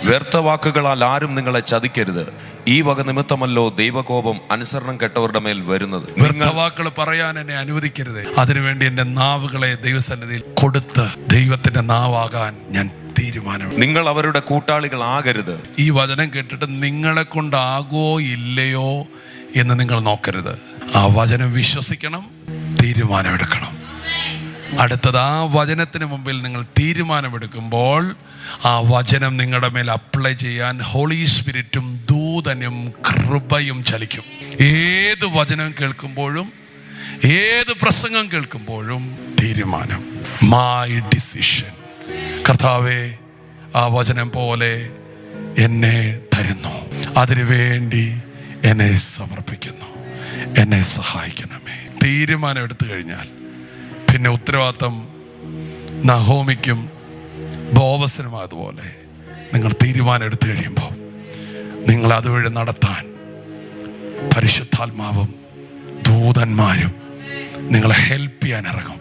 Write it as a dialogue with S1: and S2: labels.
S1: വ്യർത്ഥ വാക്കുകളാൽ ആരും നിങ്ങളെ ചതിക്കരുത്. ഈ വക നിമിത്തമല്ലോ ദൈവകോപം അനുസരണം കെട്ടവരുടെ മേൽ വരുന്നത്.
S2: വ്യർത്ഥ വാക്കുകൾ പറയാൻ എന്നെ അനുവദിക്കരുത്. അതിനുവേണ്ടി എന്റെ നാവുകളെ ദൈവസന്നിധിയിൽ കൊടുത്ത് ദൈവത്തിന്റെ നാവാകാൻ ഞാൻ തീരുമാനം.
S1: നിങ്ങൾ അവരുടെ കൂട്ടാളികളാകരുത്.
S2: ഈ വചനം കേട്ടിട്ട് നിങ്ങളെ കൊണ്ടാകോ ഇല്ലയോ എന്ന് നിങ്ങൾ നോക്കരുത്. ആ വചനം വിശ്വസിക്കണം, തീരുമാനമെടുക്കണം. അടുത്തത്, ആ വചനത്തിന് മുമ്പിൽ നിങ്ങൾ തീരുമാനമെടുക്കുമ്പോൾ ആ വചനം നിങ്ങളുടെ മേൽ അപ്ലൈ ചെയ്യാൻ ഹോളി സ്പിരിറ്റും ദൂതനും കൃപയും ചലിക്കും. ഏത് വചനം കേൾക്കുമ്പോഴും ഏത് പ്രസംഗം കേൾക്കുമ്പോഴും തീരുമാനം, മൈ ഡിസിഷൻ. കർത്താവേ, ആ വചനം പോലെ എന്നെ തരുന്നു, അതിനുവേണ്ടി എന്നെ സമർപ്പിക്കുന്നു, എന്നെ സഹായിക്കണമേ. തീരുമാനം എടുത്തു കഴിഞ്ഞാൽ പിന്നെ ഉത്തരവാദിത്തം നഹോമിക്കും ബോവസിനും അതുപോലെ നിങ്ങൾ തീരുമാനം എടുത്തു കഴിയുമ്പോൾ നിങ്ങൾ അതുവഴി നടത്താൻ പരിശുദ്ധാത്മാവും ദൂതന്മാരും നിങ്ങളെ ഹെൽപ്പ് ചെയ്യാൻ ഇറങ്ങും.